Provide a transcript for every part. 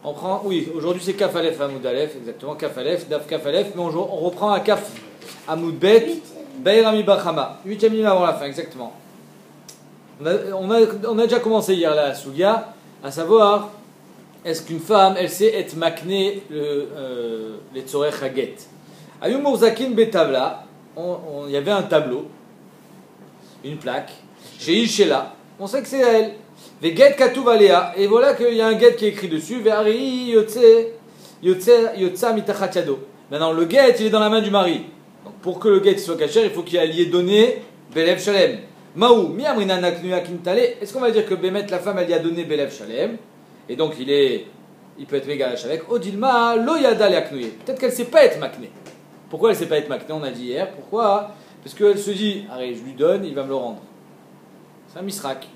On prend, oui, aujourd'hui c'est Kaf Aleph Hamoud Aleph, exactement, Kaf Aleph, Daf Kaf Aleph, mais on reprend à Kaf Hamoud Bet, Beirami Bachama, 8e ligne avant la fin, exactement. On a déjà commencé hier la Sugia, à savoir, est-ce qu'une femme, elle sait être makné les Tzorech Haget. Ayum Urzakin Betavla, il y avait un tableau, une plaque, chez Ishela, on sait que c'est elle. Veget Katuv Alea, et voilà qu'il y a un get qui est écrit dessus, Ve'ari Yotza Mitachat Yado. Maintenant, le get, il est dans la main du mari. Donc, pour que le get soit caché, il faut qu'il y ait donné Belev Shalem. Maou, mi amrina naknuya kintale. Est-ce qu'on va dire que Bémet, la femme, elle y a donné Belev Shalem, et donc il peut être mégalash avec Odilma lo yada leaknuye. Peut-être qu'elle ne sait pas être makné. Pourquoi elle ne sait pas être makné? On a dit hier. Pourquoi? Parce qu'elle se dit, allez, je lui donne, il va me le rendre. C'est un misrak.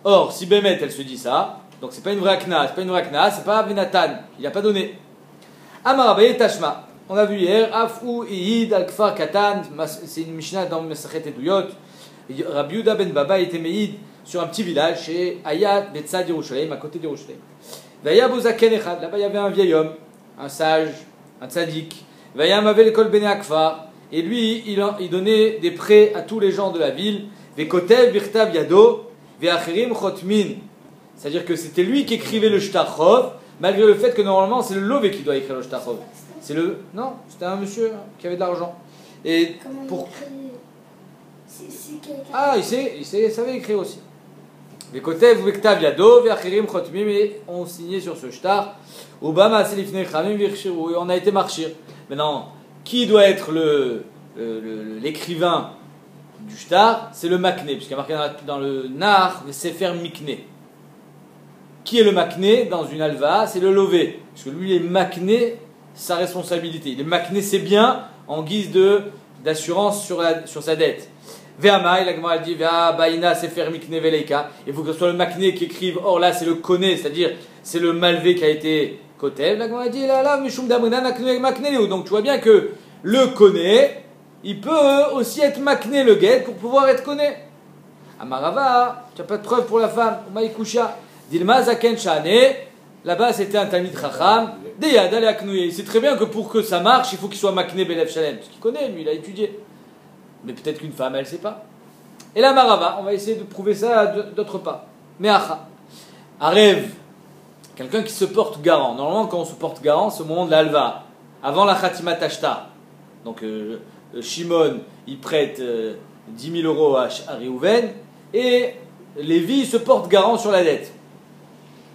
Or, si Bémet, elle se dit ça, donc c'est pas une vraie akna, c'est pas Benatan, il n'a pas donné. Amarabaye Tashma. On a vu hier, Afou Iyid al-Kfar Katan, c'est une Mishnah dans Mesachet Eduyot. Rabbi Yehuda ben Baba était meïd sur un petit village chez Ayat Betzad Yerushalayim, à côté d'Yerushalayim. Vaya Bozaken Echad, là-bas il y avait un vieil homme, un sage, un tzaddik. Vaya Mavel Kol Bene Akfar, et lui il donnait des prêts à tous les gens de la ville. Vekotev Birtav Yado, Veachirim Chotmin. C'est-à-dire que c'était lui qui écrivait le Shtachov, malgré le fait que normalement c'est le Lové qui doit écrire le Shtachov. Non, c'était un monsieur qui avait de l'argent. Et pour. Ah, il savait écrire aussi. Les côtés, Vektav Yado, Veachirim Chotmim, et on signait sur ce shtar. Obama, Selifne Khamim, Virchirou, et on a été marchir. Maintenant, qui doit être l'écrivain du shtar? C'est le makné, puisqu'il y a marqué dans le nar, le sefer mikné. Qui est le makné dans une alva? C'est le lové, parce que lui, il est makné sa responsabilité. Il est makné ses biens en guise d'assurance sur sa dette. Ve'amai, la Gemara dit, Ve'a baina sefer mikne veleika. Il faut que ce soit le makné qui écrive. Or là, c'est le koné, c'est-à-dire c'est le malvé qui a été kotev. La Gemara dit, là, mishum damrina makné. Donc tu vois bien que le koné, il peut aussi être makné le guet pour pouvoir être koné. Amarava, tu n'as pas de preuve pour la femme. Umaïkusha, dilma zaken shane. Là-bas, c'était un talmid chacham. Deyad ale aknouye. Il sait très bien que pour que ça marche, il faut qu'il soit makné belev shalem. Parce qu'il connaît, lui, il a étudié. Mais peut-être qu'une femme, elle ne sait pas. Et la marava, on va essayer de prouver ça d'autre part. Mais acha, arève, quelqu'un qui se porte garant. Normalement, quand on se porte garant, c'est au moment de la halva, avant la khatima tashta. Donc, Shimon, il prête 10 000 euros à Réhouven, et Lévi se porte garant sur la dette.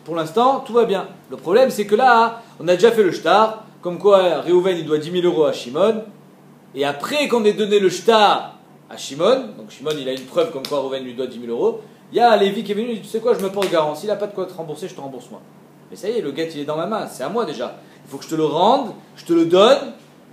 Pour l'instant, tout va bien. Le problème, c'est que là, on a déjà fait le shtar, comme quoi Réhouven, il doit 10 000 euros à Shimon. Et après qu'on ait donné le shtar à Shimon, donc Shimon il a une preuve comme quoi Reuven lui doit 10 000 euros, il y a Lévi qui est venu, il dit, tu sais quoi, je me porte garant, s'il n'a pas de quoi te rembourser, je te rembourse moi. Mais ça y est, le guet il est dans ma main, c'est à moi déjà. Il faut que je te le rende, je te le donne,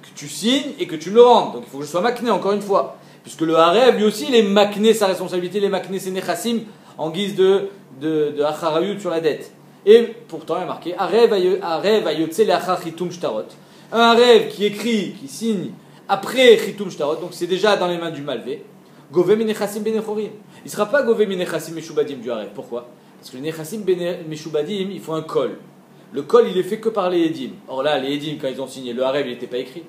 que tu signes et que tu me le rendes. Donc il faut que je sois makné encore une fois. Puisque le harev lui aussi il est makné sa responsabilité, il est makné ses nechassim en guise de acharayut sur la dette. Et pourtant il est marqué harev ayotze leachar chitum shtarot. Un harev qui écrit, qui signe après Chitum Shtarot, donc c'est déjà dans les mains du malvé. Gove minechassim benechorim. Il ne sera pas gove minechassim meshubadim du harev. Pourquoi? Parce que le nechassim meshubadim, il faut un kol. Le kol, il est fait que par les edim. Or là, les edim, quand ils ont signé, le harev, il n'était pas écrit.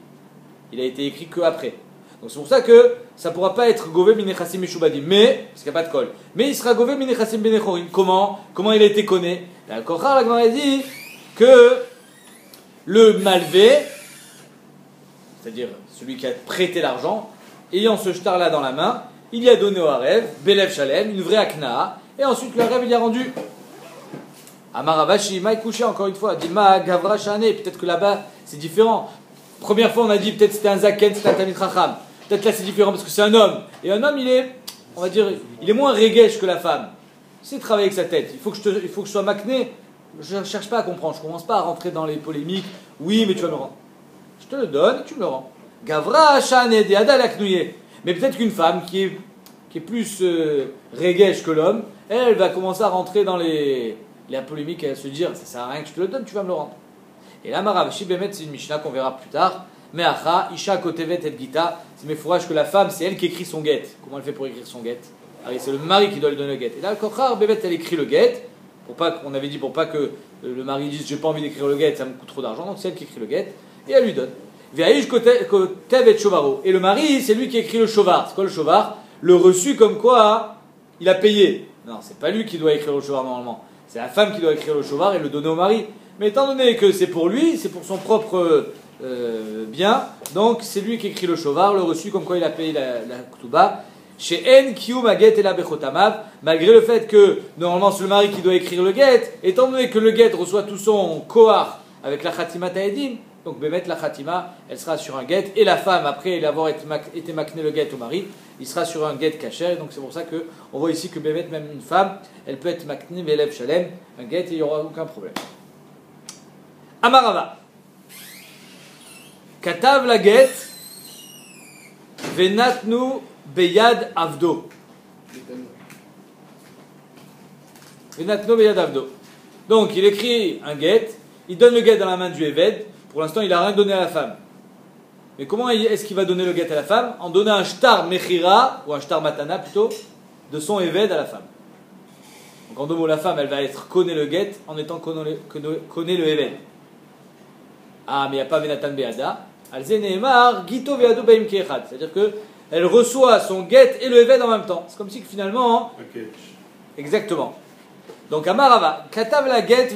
Il a été écrit que après. Donc c'est pour ça que ça ne pourra pas être gove minechassim meshubadim. Mais, parce qu'il n'y a pas de kol. Mais il sera gove minechassim benechorim. Comment il a été connu? La Kochar, la Gemara dit que le malvé, c'est-à-dire celui qui a prêté l'argent, ayant ce shtar-là dans la main, il y a donné au harev, Belev Shalem, une vraie akna, et ensuite le harev il y a rendu. Amaravashi, Maïkouché, encore une fois, Dima Gavra Shane, peut-être que là-bas c'est différent. Première fois on a dit peut-être c'était un zaken, c'était un tamid chacham. Peut-être là c'est différent parce que c'est un homme. Et un homme il est, on va dire, il est moins regesh que la femme. Il sait travailler avec sa tête. Il faut que je sois makné. Je ne cherche pas à comprendre, je ne commence pas à rentrer dans les polémiques. Oui, mais tu vas me rendre. Je te le donne, tu me le rends. Gavra Shane de Adal Aknouye. Mais peut-être qu'une femme qui est plus regesh que l'homme, elle va commencer à rentrer dans la polémique et à se dire ça sert à rien que je te le donne, tu vas me le rendre. Et là, Maravashi Bemet, c'est une Mishnah qu'on verra plus tard. Mais Acha, Isha Kotevet et Gita, c'est mes fourrages que la femme, c'est elle qui écrit son guet. Comment elle fait pour écrire son guet? C'est le mari qui doit lui donner le guet. Et là, le Kochar Bemet, elle écrit le guet. Pour pas qu'on avait dit pour pas que le mari dit j'ai pas envie d'écrire le get, ça me coûte trop d'argent, donc c'est elle qui écrit le get, et elle lui donne. Et le mari, c'est lui qui écrit le shovar. C'est quoi le shovar? Le reçu comme quoi il a payé. Non, c'est pas lui qui doit écrire le shovar normalement. C'est la femme qui doit écrire le shovar et le donner au mari. Mais étant donné que c'est pour lui, c'est pour son propre bien, donc c'est lui qui écrit le shovar, le reçu comme quoi il a payé la ktuba. Chez En Kiyum Aget et la Bechotamav, malgré le fait que normalement c'est le mari qui doit écrire le get, étant donné que le get reçoit tout son kohar avec la Khatima Taedim, donc Bémet la Khatima, elle sera sur un get, et la femme, après avoir été makné le get au mari, il sera sur un get kasher, donc c'est pour ça qu'on voit ici que Bémet, même une femme, elle peut être makné Velev Shalem, un get, et il n'y aura aucun problème. Amarava. Katav la get, Venatnu Beyad Avdo. Venatnu Beyad Avdo. Donc il écrit un get, il donne le get dans la main du Eved. Pour l'instant, il n'a rien donné à la femme. Mais comment est-ce qu'il va donner le get à la femme? En donnant un shtar mechira, ou un shtar matana plutôt, de son Eved à la femme. Donc en deux mots, la femme, elle va être connaît le get en étant connaît le Eved. Ah, mais il n'y a pas Venatan Beada. Alzeneemar, Gito Veado Baim Kechad. C'est-à-dire qu'elle reçoit son get et le Eved en même temps. C'est comme si que finalement. Okay. Exactement. Donc Amarava, Katav la get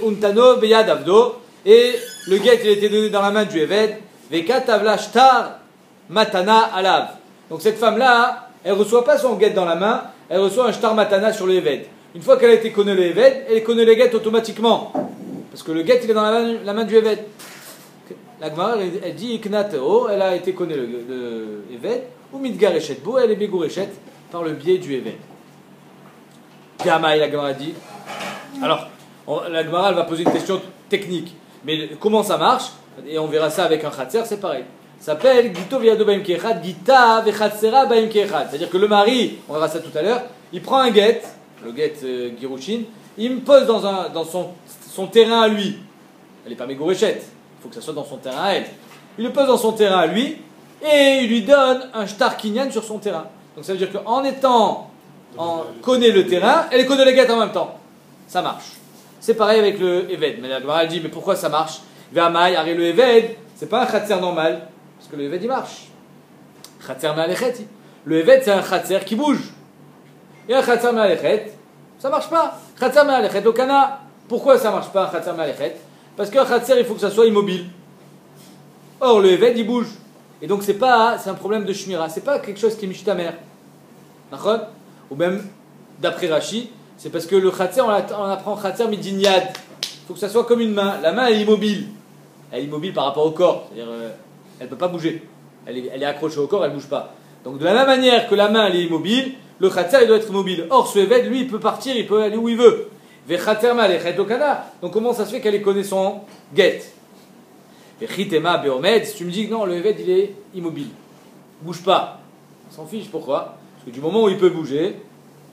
Untano Beyad Avdo. Et le get il était donné dans la main du Eved, Vekatavla shtar matana alav. Donc cette femme-là, elle ne reçoit pas son get dans la main, elle reçoit un shtar matana sur le Eved. Une fois qu'elle a été connue le Eved, elle connaît le get automatiquement. Parce que le get il est dans la main du Eved. La Gemara elle dit Iknateo, elle a été connue le Eved, ou Midgareshet Bo, elle est Begoureshet par le biais du Eved. Gamay, la Gemara dit. Alors, la Gemara elle va poser une question technique. Mais comment ça marche? Et on verra ça avec un khatser, c'est pareil. Ça s'appelle Gito Viado Baim Kechad, Gita Vechatsera Baim Kechad. C'est-à-dire que le mari, on verra ça tout à l'heure, il prend un get, le get Girushin, il me pose dans son terrain à lui. Elle n'est pas Megourechet, il faut que ça soit dans son terrain à elle. Il le pose dans son terrain à lui, et il lui donne un shtar kinyan sur son terrain. Donc ça veut dire qu'en connaît le terrain, elle connaît le get en même temps. Ça marche. C'est pareil avec le Eved. Mais la Gemara dit, mais pourquoi ça marche? Ve'amai, arrête le Eved, c'est pas un khatser normal, parce que le Eved il marche. Khatser me'alechet. Le Eved c'est un khatser qui bouge. Et un khatser me'alechet, ça marche pas. Khatser me'alechet au kana. Pourquoi ça marche pas un khatser me'alechet? Parce qu'un khatser il faut que ça soit immobile. Or le Eved il bouge. Et donc c'est un problème de shmira, c'est pas quelque chose qui est mishtamer. D'accord? Ou même, d'après Rashi, c'est parce que le khatser, on apprend khatser midinyad. Il faut que ça soit comme une main. La main, elle est immobile. Elle est immobile par rapport au corps. C'est-à-dire, elle ne peut pas bouger. Elle est accrochée au corps, elle ne bouge pas. Donc, de la même manière que la main, elle est immobile, le khatser, il doit être immobile. Or, ce Eved, lui, il peut partir, il peut aller où il veut. Ve khatser ma'alechet okana. Donc, comment ça se fait qu'elle connaît son get? Ve chitema beomed. Si tu me dis que non, le Eved, il est immobile. Il ne bouge pas. On s'en fiche, pourquoi? Parce que du moment où il peut bouger,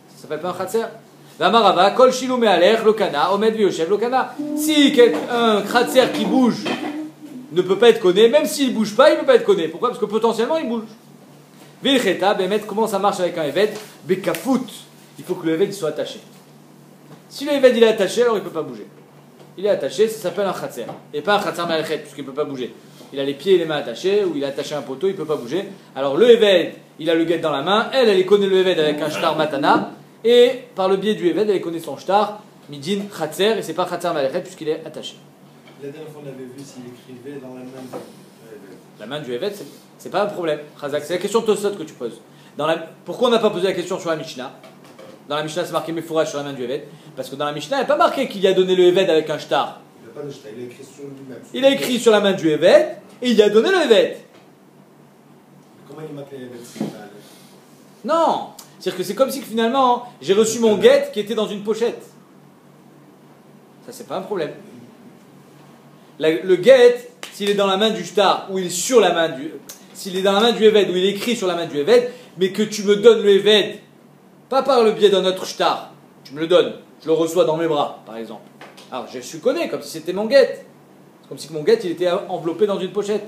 ça ne s'appelle pas un khatser. L'amarava, kol shilou me'alech, lokana, omed v'yoshev, lokana. Si un khatser qui bouge ne peut pas être connu, même s'il ne bouge pas, il ne peut pas être connu. Pourquoi? Parce que potentiellement il bouge. Vilcheta, bemet, comment ça marche avec un Eved? Bekafut. Il faut que le Eved soit attaché. Si le Eved il est attaché, alors il ne peut pas bouger. Il est attaché, ça s'appelle un khatser. Et pas un khatser me'alechet, puisqu'il ne peut pas bouger. Il a les pieds et les mains attachés, ou il a attaché un poteau, il ne peut pas bouger. Alors le Eved, il a le get dans la main, elle connaît le Eved avec un shtar matana. Et par le biais du Eved, elle connaît son shtar, midin, khatser, et c'est pas khatser malechet puisqu'il est attaché. La dernière fois, on avait vu s'il écrivait dans la main du Eved. La main du Eved, c'est pas un problème. Chazak, c'est la question de Tosot que tu poses. Pourquoi on n'a pas posé la question sur la Mishnah? Dans la Mishnah, c'est marqué Mefourage sur la main du Eved. Parce que dans la Mishnah, il n'y a pas marqué qu'il a donné le Eved avec un shtar. Il n'a pas de shtar, il a écrit sur lui-même. Il a écrit sur la main du Eved, et il a donné le Eved. Comment il marque l'Eved? Non! C'est-à-dire que c'est comme si que finalement j'ai reçu mon get qui était dans une pochette. Ça c'est pas un problème. Le get, s'il est dans la main du shtar ou il est sur la main du, s'il est dans la main du Eved ou il est écrit sur la main du Eved, mais que tu me donnes le Eved, pas par le biais d'un autre shtar, tu me le donnes, je le reçois dans mes bras, par exemple. Alors je suis connu comme si c'était mon get. C'est comme si mon get il était enveloppé dans une pochette.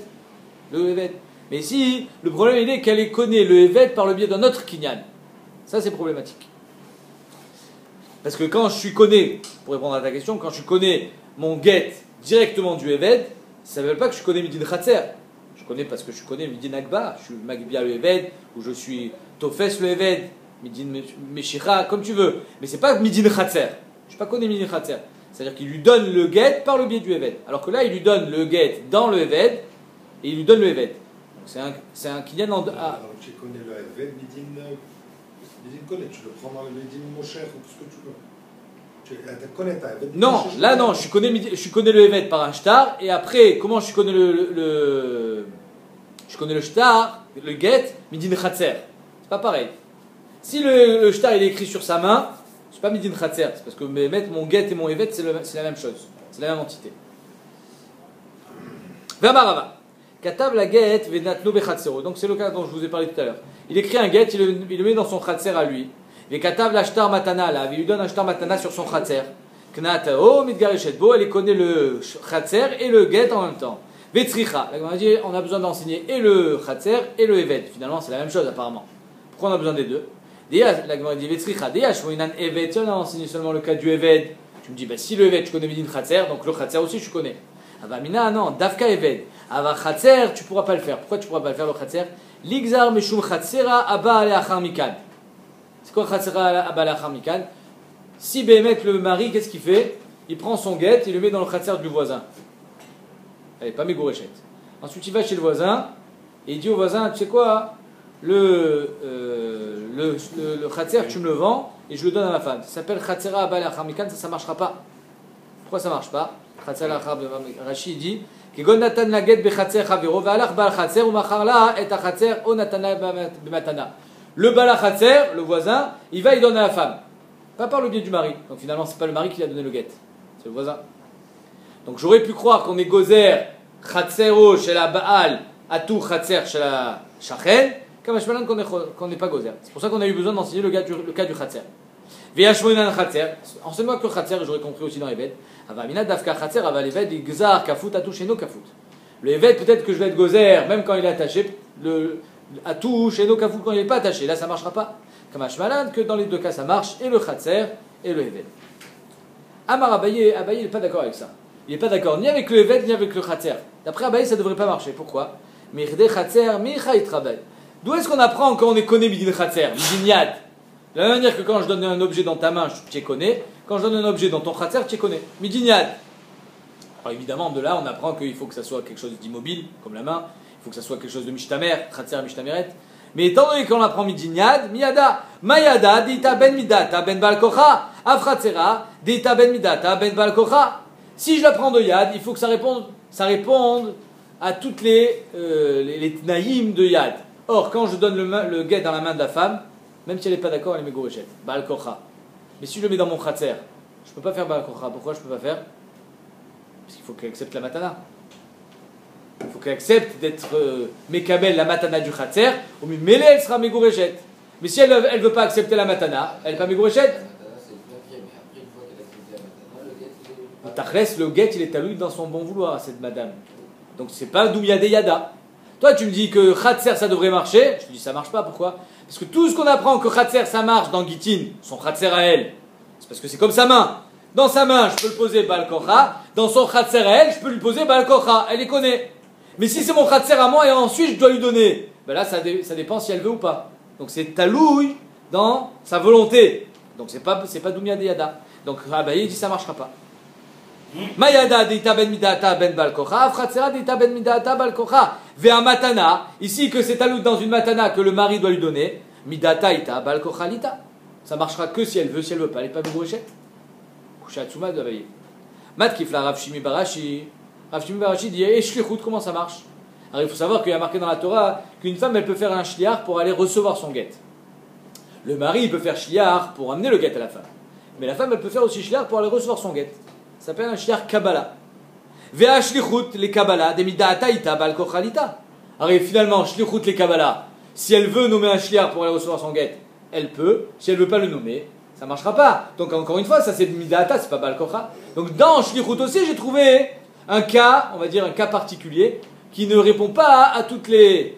Le Eved. Mais ici, le problème il est qu'elle connaît le Eved par le biais d'un autre kinyan. Ça, c'est problématique. Parce que quand je suis connu, pour répondre à ta question, quand je connais mon get directement du Eved, ça ne veut pas que je connais Midin Khatser. Je connais parce que je connais Midin Akba, je suis Magbia le Eved, ou je suis Tofes le Eved, Midin Meshicha, comme tu veux. Mais c'est pas Midin Khatser. Je ne suis pas connu Midin Khatser. C'est-à-dire qu'il lui donne le get par le biais du Eved. Alors que là, il lui donne le get dans le Eved, et il lui donne le Eved. C'est un Kinyan en... Alors tu connais le Eved, Midin connaît, tu le prends dans le Midin Mosher ou tout ce que tu veux. Tu connais ta Eved. Non, là non, je connais le Eved par un shtar, et après, comment je connais je connais le shtar, le get, Midin Khatser. C'est pas pareil. Si le shtar il est écrit sur sa main, c'est pas Midin Khatser, c'est parce que mettre mon get et mon Eved, c'est la même chose, c'est la même entité. Vermarava. Katav la get venatno bechatsero. Donc c'est le cas dont je vous ai parlé tout à l'heure. Il écrit un get, il le met dans son khatser à lui. Et katav la shtar matana là, il lui donne un shtar matana sur son khatser. Knatao mitgareshet bo, elle connaît le khatser et le get en même temps. Vetzricha. La dit on a besoin d'enseigner et le khatser et le eved. Finalement c'est la même chose apparemment. Pourquoi on a besoin des deux? La dit vetzricha. Deyash moinan eved. Si on a enseigné seulement le cas du eved, tu me dis bah si le eved je connais midin khatser, donc le khatser aussi je connais. Avamina non, dafka eved. Ava khatser, tu pourras pas le faire. Pourquoi tu pourras pas le faire le khatser? Ligzar meshum khatsera aba aleachar mikan. C'est quoi khatsera aba aleachar mikan? Si Béhémet le mari, qu'est-ce qu'il fait? Il prend son guet, il le met dans le khatser du voisin. Allez, pas mes gouréchettes. Ensuite il va chez le voisin et il dit au voisin, tu sais quoi? Le khatser tu me le vends et je le donne à ma femme. Ça s'appelle khatsera aba aleachar mikan, ça marchera pas. Pourquoi ça marche pas? Rashi dit le bala khatser, le voisin, il va y donner à la femme, pas par le biais du mari. Donc finalement c'est pas le mari qui lui a donné le guet, c'est le voisin. Donc j'aurais pu croire qu'on est gozer khatsero chez la Baal, atou khatser chez la shachen, comme qu'on n'est pas gozer. C'est pour ça qu'on a eu besoin d'enseigner le cas du khatser. V'yashmoinan khatser, enseigne-moi que khatser, j'aurais compris aussi dans les bêtes. Avamina dafka khatser, aval eved igzar kafut atou sheno kafut. Le eved peut-être que je vais être gozer même quand il est attaché, le atou sheno kafut quand il n'est pas attaché, là ça ne marchera pas. Kamashmalan que dans les deux cas ça marche, et le khatser et le eved. Amar Abaye, il n'est pas d'accord avec ça. Il n'est pas d'accord ni avec le eved ni avec le khatser. D'après Abaye ça ne devrait pas marcher. Pourquoi? Mirde khatser michait rabay. D'où est-ce qu'on apprend quand on est connu midin khatser, midin yad? De la même manière que quand je donne un objet dans ta main, tu les connais. Quand je donne un objet dans ton khatser, tu les connais. Midinyad. Alors évidemment, de là, on apprend qu'il faut que ça soit quelque chose d'immobile, comme la main. Il faut que ça soit quelque chose de mishtamer, khatser mishtameret. Mais étant donné qu'on apprend midinyad, miyada, mayada, deita ben midata, ben balkocha, afratsera, deita ben midata, ben balkocha. Si je l'apprends de yad, il faut que ça réponde à toutes les tnaïm de yad. Or, quand je donne le guet dans la main de la femme, même si elle n'est pas d'accord, elle est mégoréchette. Baal kocha. Mais si je le mets dans mon khatser, je ne peux pas faire Baal kocha. Pourquoi je ne peux pas faire? Parce qu'il faut qu'elle accepte la matana. Il faut qu'elle accepte d'être mekabel la matana du khatser. Au mieux, mêlée, elle sera mégoréchette. Mais si elle ne veut pas accepter la matana, elle n'est pas mégoréchette. Tachles, le guet, il est à lui dans son bon vouloir, cette madame. Donc c'est pas Doumyade Yada. Toi, tu me dis que khatser ça devrait marcher. Je te dis ça marche pas. Pourquoi? Parce que tout ce qu'on apprend que khatser ça marche dans Gitin, son khatser à elle, c'est parce que c'est comme sa main. Dans sa main, je peux le poser Baal Kocha. Dans son khatser à elle, je peux lui poser Baal Kocha. Elle les connaît. Mais si c'est mon khatser à moi et ensuite je dois lui donner, ben là ça dépend si elle veut ou pas. Donc c'est talouille dans sa volonté. Donc c'est pas Doumyade Yada. Donc Abaye dit ça marchera pas. Mayada deita ben midata ben balkocha, afratsera deita ben midata balkocha. Vea matana, ici que c'est talut dans une matana que le mari doit lui donner, midata ita balkocha lita. Ça marchera que si elle veut pas, elle n'est pas bébouchette. Kushatsuma de Abaye. Matkifla Rav Shimi Barashi. Rav Shimi Barashi dit shlichut, comment ça marche? Alors il faut savoir qu'il y a marqué dans la Torah qu'une femme elle peut faire un shliach pour aller recevoir son guet. Le mari il peut faire shliach pour amener le guet à la femme. Mais la femme elle peut faire aussi shliach pour aller recevoir son guet. Ça s'appelle un shliach Kabbalah. Vea shlichut les Kabbalah, des midata ita bal kochalita. Alors finalement, shlichut les Kabbalah, si elle veut nommer un shliach pour aller recevoir son guet, elle peut. Si elle ne veut pas le nommer, ça ne marchera pas. Donc encore une fois, ça c'est midata, c'est pas bal kocha. Donc dans shlichut aussi, j'ai trouvé un cas, on va dire un cas particulier, qui ne répond pas à tous les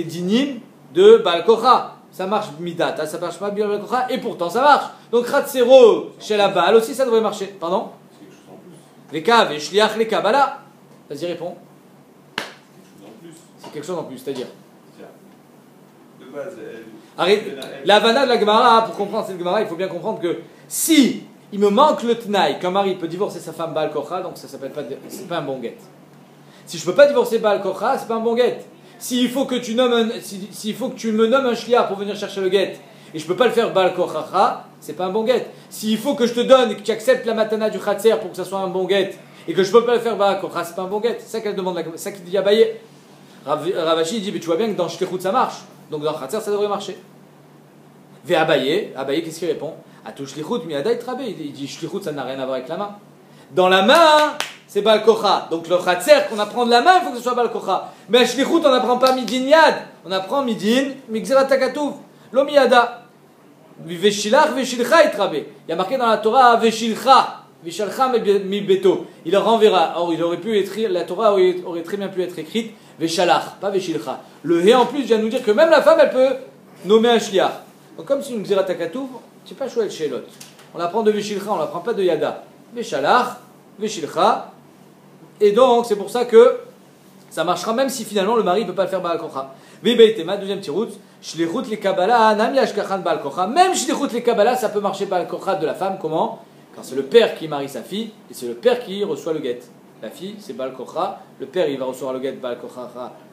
dinim de bal kocha. ça marche midata, ça marche pas bal kocha, et pourtant ça marche. Donc Khatsero chez la balle aussi, ça devrait marcher. Pardon? C'est quelque chose en plus. Les caves, et shliach, les kabbalah. Vas-y, réponds. C'est quelque chose en plus. C'est quelque chose en plus, c'est-à-dire. De base, Arrête, la vana de la Gemara, pour comprendre cette Gemara, il faut bien comprendre que si il me manque le tnaï, qu'un mari peut divorcer sa femme Baal Kocha, donc ça s'appelle pas, c'est pas un bon guet. Si je peux pas divorcer Baal Kocha, c'est pas un bon guet. S'il faut que tu nommes s'il faut que tu me nommes un shliach pour venir chercher le guet, et je peux pas le faire Baal Kocha, c'est pas un bon guet. S'il faut que je te donne et que tu acceptes la matana du Khatser pour que ça soit un bon guet, et que je peux pas le faire Baal Kocha, c'est pas un bon guet. C'est ça qu'elle demande, c'est ça qu'il dit à Abaye. Ravashi dit, mais tu vois bien que dans Shlichut ça marche, donc dans Khatser ça devrait marcher. Ve Abaye, qu'est-ce qu'il répond? À tout Shlichut, miadai trabé. Il dit Shlichut, ça n'a rien à voir avec la main. Dans la main, c'est Baal Kocha. Donc le Khatser qu'on apprend de la main, il faut que ce soit Baal Kocha. Mais à Shlichut, on n'apprend pas Midin Yad. On apprend Midin, Migzerat Takatuv. Lo miyada. Veshilach, veshilcha itrabé. Il y a marqué dans la Torah Veshilcha. Veshalcha mi beto. Il leur renverra. Or, il aurait pu être, la Torah aurait très bien pu être écrite Veshalach, pas Veshilcha. Le He en plus vient nous dire que même la femme, elle peut nommer un shliach. Donc, comme c'est une Gzerat Takatuv, tu n'es pas chouette chez l'autre. On l'apprend de Veshilcha, on ne l'apprend pas de Yada. Veshalach, Veshilcha. Et donc, c'est pour ça que ça marchera même si finalement le mari ne peut pas le faire Baal Kocha. Vebeitema, deuxième petit route. Shlichut le Kabbalah, Nami Ashkachan Baal Kocha. Même Shlichut le Kabbalah, ça peut marcher Baal Kocha de la femme. Comment? Car c'est le père qui marie sa fille et c'est le père qui reçoit le guet. La fille, c'est Baal Kocha. Le père, il va recevoir le guet Baal Kocha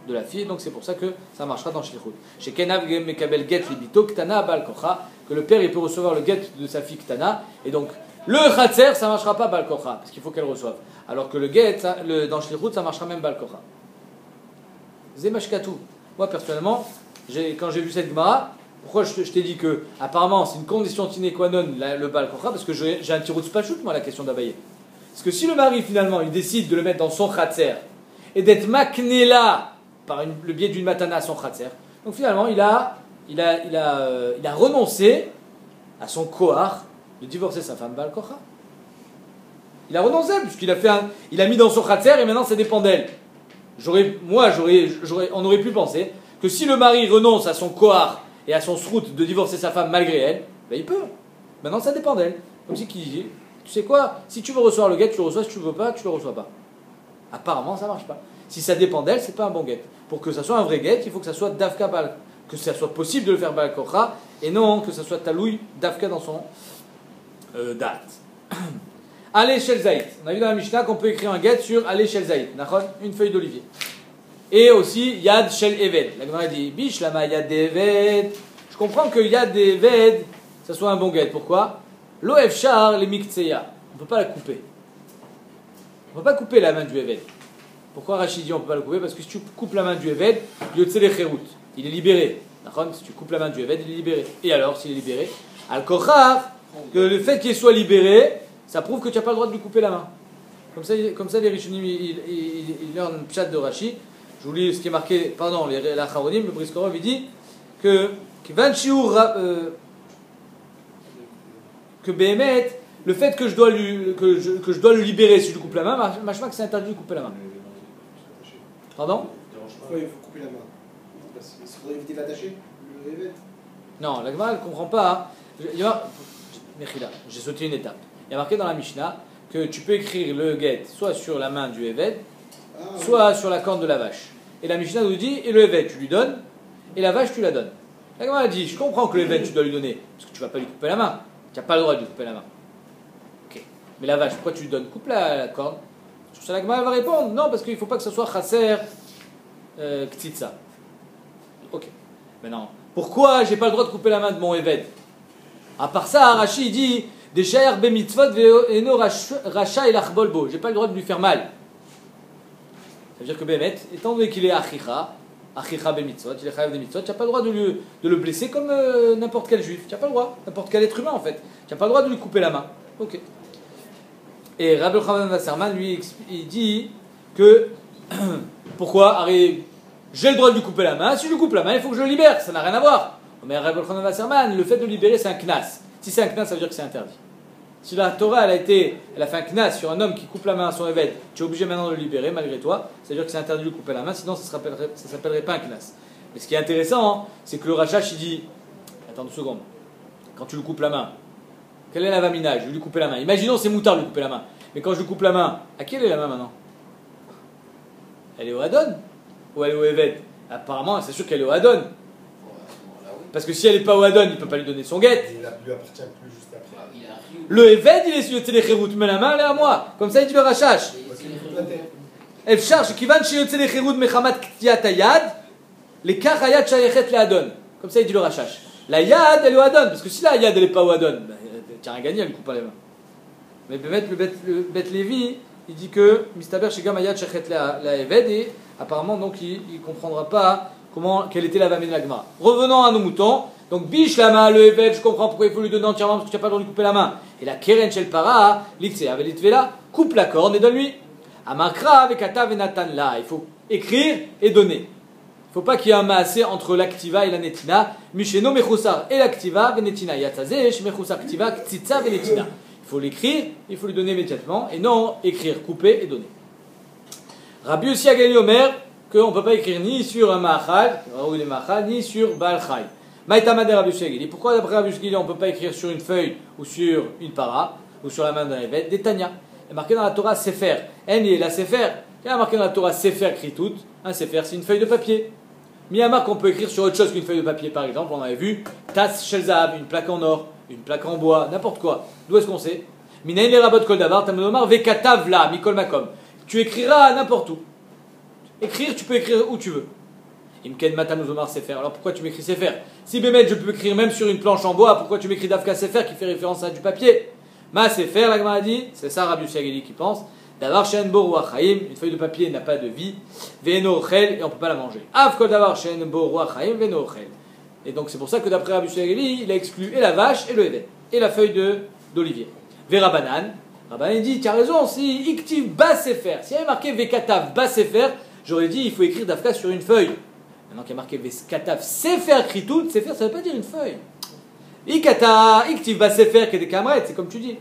de la fille. Donc c'est pour ça que ça marchera dans Shlichut. Chez Kenav Mekabel Get Libito Ktana Baal Kocha. Que le père, il peut recevoir le guet de sa fille Ktana. Et donc, le Khatser, ça ne marchera pas Baal Kocha. Parce qu'il faut qu'elle reçoive. Alors que le guet, dans Shlichut, ça marchera même Baal Kocha. Zemashkatu. Moi, personnellement, quand j'ai vu cette Gemara, pourquoi je t'ai dit que, apparemment, c'est une condition sine qua non, le Baal Kocha, parce que j'ai un tirou de spachout, moi, la question d'Abaye. Parce que si le mari, finalement, il décide de le mettre dans son Khatser, et d'être maknéla par le biais d'une matana à son Khatser, donc finalement, il a renoncé à son kohar de divorcer sa femme Baal Kocha. Il a renoncé, puisqu'il il a mis dans son Khatser, et maintenant, ça dépend d'elle. On aurait pu penser que si le mari renonce à son kohar et à son srout de divorcer sa femme malgré elle, ben il peut. Maintenant, ça dépend d'elle. Comme si qui dit, tu sais quoi, si tu veux recevoir le guet, tu le reçois, si tu veux pas, tu le reçois pas. Apparemment, ça marche pas. Si ça dépend d'elle, c'est pas un bon guet. Pour que ça soit un vrai guet, il faut que ça soit dafka bal, que ça soit possible de le faire bal kocha, et non que ça soit taloui dafka dans son date. Allez Shel Zaït. On a vu dans la Mishnah qu'on peut écrire un guet sur Allez Shel Zaït. Une feuille d'olivier. Et aussi Yad Shel Eved. La Gemara dit Bish Lama Yad Eved. Je comprends que Yad Eved, ça soit un bon guet. Pourquoi? Lo Efshar les Miktseya. On ne peut pas la couper. On ne peut pas couper la main du Eved. Pourquoi Rachid dit on ne peut pas la couper? Parce que si tu coupes la main du Eved, Yotze le Cherut. Il est libéré. Si tu coupes la main du Eved, il est libéré. Et alors, s'il est libéré, Al-Kochar, que le fait qu'il soit libéré, ça prouve que tu n'as pas le droit de lui couper la main. Comme ça les Rishonim, ils learn le pshat de Rashi. Je vous lis ce qui est marqué, pardon, la Charonim, le Briskorov, il dit que Béhémet, le fait que je dois le libérer si je lui coupe la main, machma que c'est interdit de lui couper la main. Pardon? Pourquoi il faut couper la main? Parce qu'il faudrait éviter de l'attacher, le évêque. Non, la Gemara ne comprend pas. J'ai sauté une étape. Il y a marqué dans la Mishnah que tu peux écrire le guet soit sur la main du Eved, soit sur la corne de la vache. Et la Mishnah nous dit, et le Eved tu lui donnes, et la vache tu la donnes. La Gemara dit, je comprends que le Eved tu dois lui donner, parce que tu ne vas pas lui couper la main. Tu n'as pas le droit de lui couper la main. Ok. Mais la vache, pourquoi tu lui donnes? Coupe la corne. Sur ça la Gemara va répondre, non, parce qu'il ne faut pas que ce soit chasser ktitsa. Ok. Maintenant, pourquoi j'ai pas le droit de couper la main de mon Eved? À part ça, Rashi dit, des shayar be mitzvot ve'eno racha el achbolbo. J'ai pas le droit de lui faire mal. Ça veut dire que Bémet, étant donné qu'il est achicha be mitzvot, il est chayav de mitzvot, tu n'as pas le droit de le blesser comme n'importe quel juif. Tu n'as pas le droit, n'importe quel être humain en fait. Tu n'as pas le droit de lui couper la main. Ok. Et Rabbi Yochanan Wasserman, lui, il dit que pourquoi j'ai le droit de lui couper la main. Si je lui coupe la main, il faut que je le libère. Ça n'a rien à voir. Mais Rabbi Yochanan Wasserman, le fait de le libérer, c'est un knas. Si c'est un knas, ça veut dire que c'est interdit. Si la Torah elle a fait un knas sur un homme qui coupe la main à son évêque, tu es obligé maintenant de le libérer malgré toi, ça veut dire que c'est interdit de lui couper la main, sinon ça ne s'appellerait pas un knas. Mais ce qui est intéressant, c'est que le Rachash il dit Attends une seconde. Quand tu lui coupes la main, quelle est la vamina? Je vais lui couper la main. Imaginons c'est moutard de lui couper la main. Mais quand je lui coupe la main, à qui elle est la main maintenant? Elle est au Hadon ou elle est au Eved? Apparemment, c'est sûr qu'elle est au Hadon. Parce que si elle n'est pas au Hadon, il ne peut pas lui donner son guet. Il ne lui appartient plus juste après. Le Eved, il est sur le téléchérout, mais la main, elle est à moi. Comme ça, il dit le rachash. Elle cherche, qui va chez le téléchérout, mechamat ktiat ayad, les kach ayad shayechet le Hadon. Comme ça, il dit le rachash. La yad, elle est au Hadon. Parce que si la yad, elle n'est pas au Hadon, tu n'as rien gagné, elle ne coupe pas les mains. Mais le Bet Lévi, il dit que Mistaber Shigam ayad shayechet la Eved, et apparemment, donc, il ne comprendra pas quelle était la vamine de la Gemara. Revenons à nos moutons. Donc, biche la main, le Eved, je comprends pourquoi il faut lui donner entièrement parce que tu n'as pas le droit de lui couper la main. Et la Keren Shel Para, l'Ikse Avelitvela, coupe la corne et donne-lui. Amakra avec Ata Venatan là. Il faut écrire et donner. Il ne faut pas qu'il y ait un maasé entre l'activa et la netina. Misheno Mechusar et l'activa Venetina. Yatazeh, Mechusar Ktiva, Ktitsa Venetina. Il faut l'écrire, il faut lui donner immédiatement. Et non écrire, couper et donner. Rabbi Yossi Agali Omer, qu'on ne peut pas écrire ni sur un Mahachal, ni sur Baal Chai. Maïtamade Rabbi Yossi Agali. Pourquoi d'après Rabbi Yossi Agali on ne peut pas écrire sur une feuille ou sur une para ou sur la main d'un évêque? Des Tanya. Il est marqué dans la Torah Sefer. Et la Sefer. Il est marqué dans la Torah Sefer Kritut. Un Sefer, c'est une feuille de papier. Miyama qu'on peut écrire sur autre chose qu'une feuille de papier, par exemple, on avait vu Tas Shelzav, une plaque en or, une plaque en bois, n'importe quoi. D'où est-ce qu'on sait? Minayin le Rabot Kol Davar, Tamodomar Vekatav la, Mikol Makom. Tu écriras n'importe où. Écrire, tu peux écrire où tu veux. Imken Matamuzomar Sefer. Alors pourquoi tu m'écris Sefer? Si Bémet, je peux écrire même sur une planche en bois, pourquoi tu m'écris Davka Sefer qui fait référence à du papier? Ma Sefer, la Gemara dit, c'est ça Rabbi Yossi Agali qui pense. Davar Shen Bo Ruach Chaim, une feuille de papier n'a pas de vie. Ve'eno Ochel, et on ne peut pas la manger. Av Kol Davar Shen Bo Ruach Chaim, Ve'eno Ochel. Et donc c'est pour ça que d'après Rabbi Yossi Agali, il a exclu et la vache et le évêque, et la feuille d'olivier. Verabanan. Rabbanan dit, tu as raison, si Iktiv Bas Sefer, s'il y avait marqué Vekatav Bas Sefer, j'aurais dit il faut écrire Dafka sur une feuille. Maintenant qu'il y a marqué Vekatav Sefer Kritut, Sefer ça ne veut pas dire une feuille. Ikata, Iktiv Bas Sefer, qui est des camrettes, c'est comme tu dis.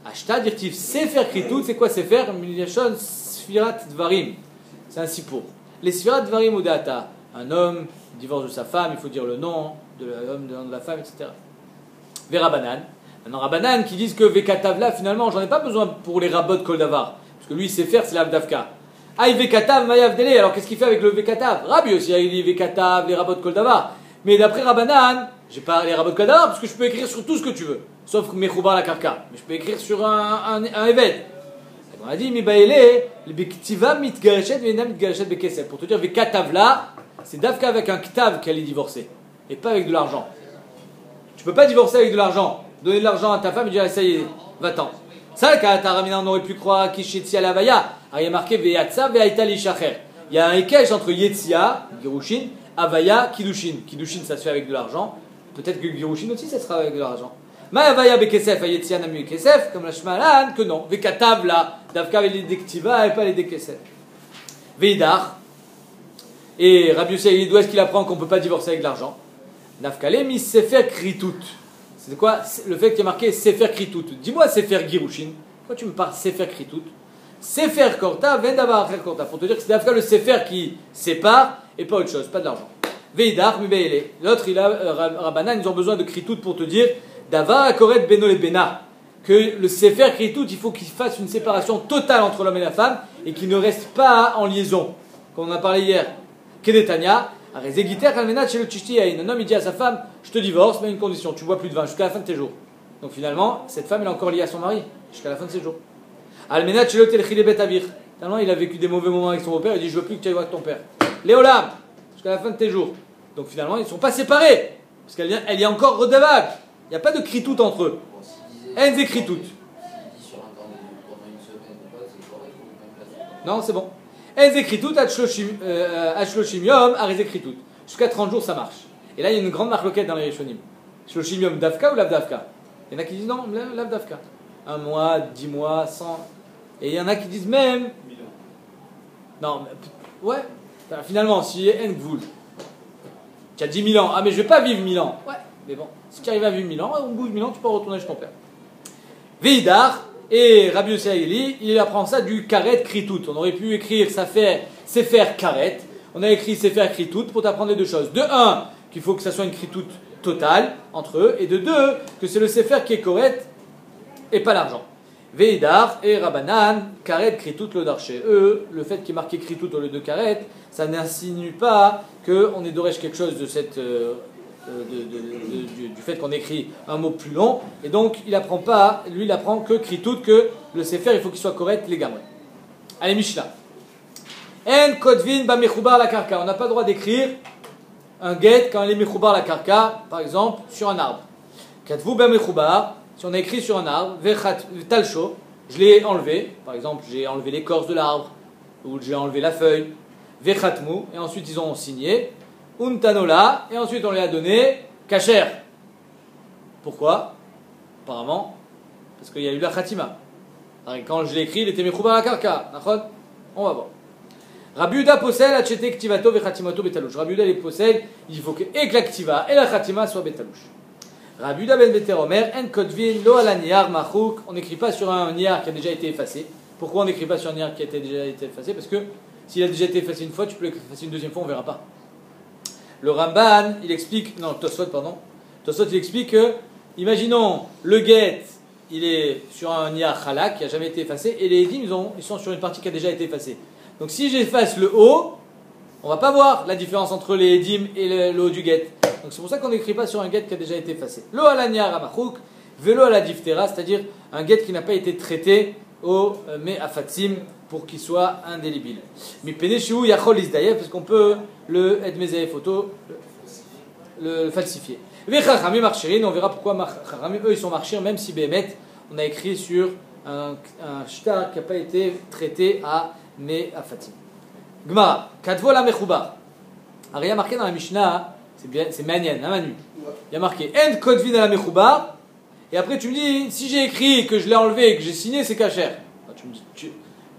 Ashta, dirtiv Sefer Kritut, c'est quoi Sefer? Milachon Sfirat Dvarim. C'est un sipour. Les Sfirat Dvarim ou Data, un homme divorce de sa femme, il faut dire le nom de l'homme, le nom de la femme, etc. Verabanan. Maintenant, Rabbanan qui disent que Vekatav là, finalement, j'en ai pas besoin pour les rabot Kol Davar. Parce que lui, c'est faire, c'est l'Avdavka. Aïe Vekatav, Mayav Dele. Alors qu'est-ce qu'il fait avec le Vekatav? Rabbi aussi, il dit Vekatav, les rabot Kol Davar. Mais d'après Rabbanan, j'ai pas les rabot Kol Davar parce que je peux écrire sur tout ce que tu veux. Sauf Mechoubar la Karka. Mais je peux écrire sur un évêque. On a dit, Mibaele, le Bektiva mitgareshet, Vena mitgareshet Bekesef. Pour te dire, Vekatav là, c'est Davka avec un Ktav qu'elle est divorcée. Et pas avec de l'argent. Tu peux pas divorcer avec de l'argent. Donner de l'argent à ta femme et dire ça y est, va-t'en. Ça, le cas, on aurait pu croire qu'Ishitsia la Vaya. Alors il y a marqué Veyatsa Veyaita Lishacher. Il y a un ékèche entre Yetzia, Girushin, Avaya, Kidushin. Kidushin, ça se fait avec de l'argent. Peut-être que Girushin aussi, ça sera avec de l'argent. Mais Avaya Bekesef, Yetzia Namu Kesef, comme la Shmalan, que non. Vekatav là, Davka les Dektiva et pas les Dekesef. Veidar. Et Rabbi Yossi, d'où est-ce qu'il apprend qu'on ne peut pas divorcer avec de l'argent? Nafkale mis Sefer Kritut. C'est quoi le fait qu'il y a marqué Sefer Kritut? Dis-moi Sefer Girushin. Pourquoi tu me parles Sefer Kritut? Sefer Korta, Vendavar Acher Korta. Pour te dire que c'est d'Afka le Sefer qui sépare et pas autre chose, pas de l'argent. Veidar, Mubeele. L'autre, il a Rabbanan, ils ont besoin de Kritut pour te dire Davar Akoret Beno le Bena. Que le Sefer Kritut, il faut qu'il fasse une séparation totale entre l'homme et la femme et qu'il ne reste pas en liaison. Comme on a parlé hier. Kedetania. Un homme il dit à sa femme, je te divorce, mais à une condition, tu bois plus de vin jusqu'à la fin de tes jours. Donc finalement, cette femme elle est encore liée à son mari jusqu'à la fin de ses jours. Finalement, il a vécu des mauvais moments avec son beau-père, il dit je veux plus que tu ailles voir ton père. Léolam, jusqu'à la fin de tes jours. Donc finalement, ils ne sont pas séparés, parce qu'elle y a encore redevable. Il n'y a pas de kritout entre eux. Enze kritout. Non, c'est bon. Jusqu'à 30 jours, ça marche. Et là, il y a une grande marloquette dans les Rishonim. Shloshim Yom Davka ou Lavdavka? Il y en a qui disent non, Lavdavka. 1 mois, 10 mois, 100. Et il y en a qui disent même. Non, mais, ouais. Enfin, finalement, si en Gvoul, tu as 10 000 ans. Ah, mais je ne vais pas vivre 1000 ans. Ouais, mais bon, si tu arrives à vivre 1000 ans, on bouge 1000 ans, tu peux retourner chez ton père. Veidar. Et Rabbi Yossi Agali, il apprend ça du karet kritut. On aurait pu écrire Sefer karet. On a écrit Sefer kritut pour t'apprendre les deux choses. De un, qu'il faut que ça soit une kritut total entre eux, et de deux, que c'est le sefer qui est correct et pas l'argent. Veidar et Rabanan, karet kritout le darché. Eux, le fait qu'il est marqué kritout au lieu de karet, ça n'insinue pas qu'on est d'orèche quelque chose de cette, du fait qu'on écrit un mot plus long, et donc il apprend pas, lui il apprend que kritout, que le sefer il faut qu'il soit correct légalement. Allez, Mishnah. En kodvin ba mechoubar la karka. On n'a pas le droit d'écrire un get quand il est mechoubar la karka, par exemple, sur un arbre. Katvu ba mechoubar, si on a écrit sur un arbre, vechat talcho, je l'ai enlevé, par exemple, j'ai enlevé l'écorce de l'arbre, ou j'ai enlevé la feuille, vechatmu, et ensuite ils ont signé, untanola, et ensuite on lui a donné kacher. Pourquoi? Apparemment, parce qu'il y a eu la khatima. Quand je l'ai écrit, il était mechoubar la karka. On va voir. Rabbi Yehuda possède achete ktivato vechatimato betalouche. Rabbi Yehuda les possède, il faut que et la ktiva et la khatima soient betalouche. Rabbi Yehuda ben Beter Omer en kotvin lo ala niyar machouk. On n'écrit pas sur un niyar qui a déjà été effacé. Pourquoi on n'écrit pas sur un niyar qui a déjà été effacé? Parce que s'il a déjà été effacé une fois, tu peux l'effacer une deuxième fois, on verra pas. Le Ramban, il explique, non, Tosfot, pardon. Tosfot, il explique que, imaginons, le get, il est sur un niyar chalak qui a jamais été effacé, et les edim, ils sont sur une partie qui a déjà été effacée. Donc si j'efface le haut, on va pas voir la différence entre les edim et le haut du get. Donc c'est pour ça qu'on n'écrit pas sur un get qui a déjà été effacé. Lo ala niyar amachouk, velo ala diftera, c'est-à-dire un get qui n'a pas été traité au me'afatsim pour qu'il soit indélébile. Mi peneshu yachol isdayev, parce qu'on peut le edmezeh photo, le falsifier. Vechachamim marchirin, on verra pourquoi chachamim, eux ils sont marchir, même si Béhémet, on a écrit sur un shtar qui n'a pas été traité à me'afatim. Gemara, katvo la mechoubar. Alors il y a marqué dans la Mishnah, c'est Manyan, hein Manu. Il y a marqué en kodvin à la mechoubar, et après tu me dis, si j'ai écrit que je l'ai enlevé et que j'ai signé, c'est kasher.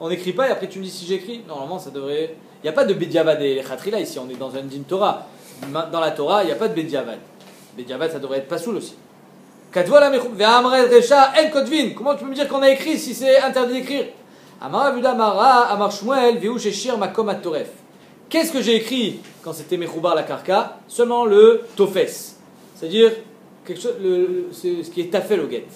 On n'écrit pas et après tu me dis si j'écris. Normalement ça devrait. Il n'y a pas de Bediavad et Khatrila ici, on est dans un din Torah. Dans la Torah, il n'y a pas de Bediavad. Bediavad ça devrait être pasoul aussi. Katvo la mechoubar, ve'amred resha en kodvin. Comment tu peux me dire qu'on a écrit si c'est interdit d'écrire? Amar Avuda Mara, Amar Shmuel, Veu Sheshir Makom Atoref. Qu'est-ce que j'ai écrit quand c'était Mechoubar la Karka? Seulement le Tofes. C'est-à-dire quelque chose, ce qui est tafel au get.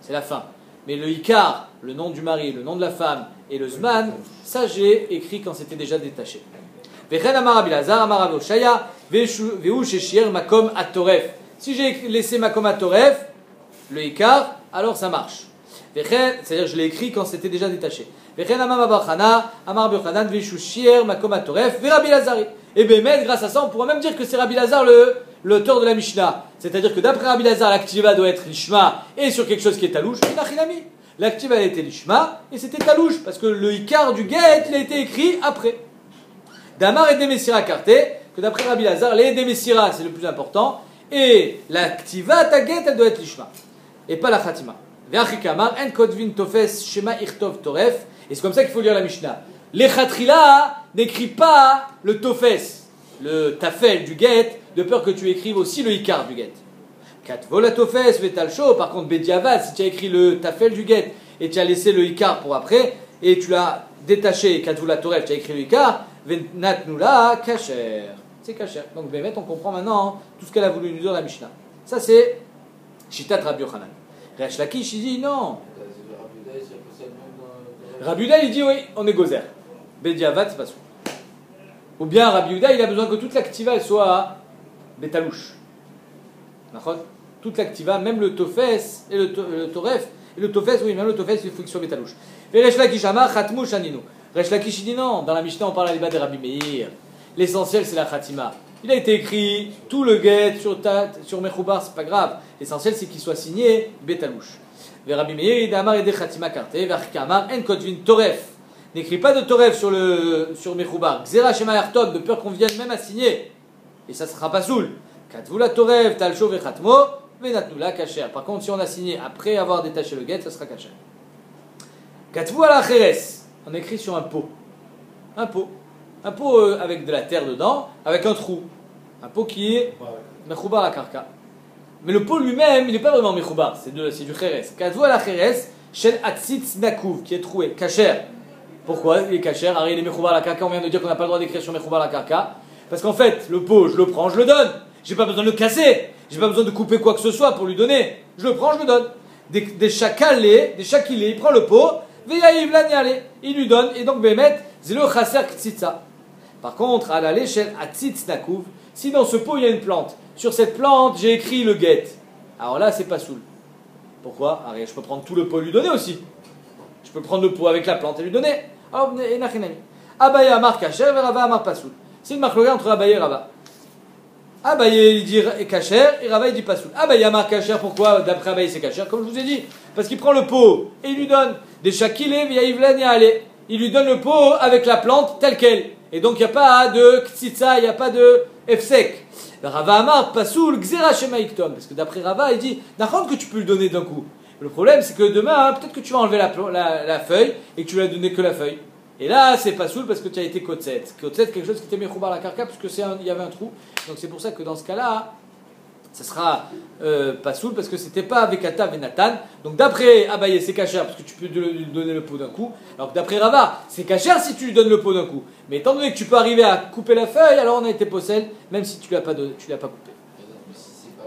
C'est la fin. Mais le Ikar, le nom du mari, le nom de la femme et le Zman, ça j'ai écrit quand c'était déjà détaché. Vechen Amar Abilazar, Amar Avoshaya, Veu Sheshir Makom Atoref. Si j'ai laissé Makom Atoref, le Ikar, alors ça marche. C'est-à-dire je l'ai écrit quand c'était déjà détaché. Et Béhémet, grâce à ça, on pourra même dire que c'est Rabbi Lazar l'auteur de la Mishnah. C'est-à-dire que d'après Rabbi Lazar, l'activa doit être lishma et sur quelque chose qui est talouche. L'activa elle était lishma et c'était talouche parce que le ikar du get il a été écrit après. Damar et Demessira karté, que d'après Rabbi Lazar, les Demessira c'est le plus important et l'activa ta get elle doit être lishma et pas la khatima. Et c'est comme ça qu'il faut lire la Mishnah. Les Khatrila n'écrit pas le Tofes, le Tafel du get, de peur que tu écrives aussi le Ikar du get. Katvo la Tofes, Vetalcho, par contre, Bediavad, si tu as écrit le Tafel du get et tu as laissé le Ikar pour après, et tu l'as détaché, Katvo la Toref, tu as écrit le Ikar, Venatnula Kacher. C'est Kacher. Donc, Bémet, on comprend maintenant tout ce qu'elle a voulu nous dire la Mishnah. Ça, c'est Shitat Rabbi Yochanan. Resh Lakish, il dit non. Rabbi Yehuda, il dit oui, on est gozer. Bediavad, c'est pas sûr. Ou bien Rabbi Yehuda, il a besoin que toute l'activa soit bétalouche. Toute l'activa, même le tofes et le toref. Et le tofes, oui, même le tofes, il faut qu'il soit bétalouche. Et Resh Lakish Amar, Khatmou Shaninu. Resh Lakish, il dit non. Dans la Mishnah, on parle à l'Iba de Rabbi Meir. L'essentiel, c'est la khatima. Il a été écrit, tout le get sur Mechoubar, c'est pas grave. L'essentiel, c'est qu'il soit signé bétalouche. Rabbi Meir, Damar et de Khatima Karté, Kamar, En Kotvin Toref. N'écris pas de Toref sur Mechoubar. Xera Shema Yartod, de peur qu'on vienne même à signer. Et ça sera pas soul. Katvula Toref, Talcho Vechatmo, Venatnula Kacher. Par contre, si on a signé après avoir détaché le get, ça sera Kacher. Katvu ala Cheres. On écrit sur un pot. Un pot. Un pot avec de la terre dedans, avec un trou. Un pot qui est Mechoubar la Karka. Mais le pot lui-même, il n'est pas vraiment Mechoubar, c'est du Cheres. Katvu ala Cheres, Shel Atzitz Nakouv, qui est troué, Kacher. Pourquoi il est Kacher? Alors il est Mechoubar la Karka, on vient de dire qu'on n'a pas le droit d'écrire sur Mechoubar la Karka. Parce qu'en fait, le pot, je le prends, je le donne. J'ai pas besoin de le casser. J'ai pas besoin de couper quoi que ce soit pour lui donner. Je le prends, je le donne. Des chakilés, il prend le pot, il lui donne, et donc Bémet, zélo chaser ktsitsa. Par contre, à la l'échelle, à tzitz nakouv, si dans ce pot il y a une plante, sur cette plante j'ai écrit le get, alors là c'est pas soul. Pourquoi? Alors, je peux prendre tout le pot et lui donner aussi. Je peux prendre le pot avec la plante et lui donner. Abaye amar kacher, Rava amar pasoul. C'est une marque entre Abaye et Rava. Abaye il dit kacher et Rava il dit pasoul. Abaye amar kacher, pourquoi? D'après Abaye c'est kacher, comme je vous ai dit. Parce qu'il prend le pot et il lui donne des shakilé via Ivlen et Ale. Il lui donne le pot avec la plante telle qu'elle. Et donc il n'y a pas de ktsitsa, il n'y a pas de efsek. Rava Amar Pasoul Xera Shema Iktom. Parce que d'après Rava, il dit n'importe que tu peux le donner d'un coup. Le problème, c'est que demain, peut-être que tu vas enlever la feuille et que tu vas donner que la feuille. Et là, c'est Pasoul parce que tu as été Kotset. Kotset, quelque chose qui était Mechoubar la Karka, parce qu'il y avait un trou. Donc c'est pour ça que dans ce cas-là, ça sera Pasoul parce que c'était pas avec Atav et Nathan. Donc d'après Abaye, c'est Kacher parce que tu peux lui donner le pot d'un coup. Alors que d'après Rava, c'est Kacher si tu lui donnes le pot d'un coup. Mais étant donné que tu peux arriver à couper la feuille, alors on a été possède, même si tu l'as pas coupé.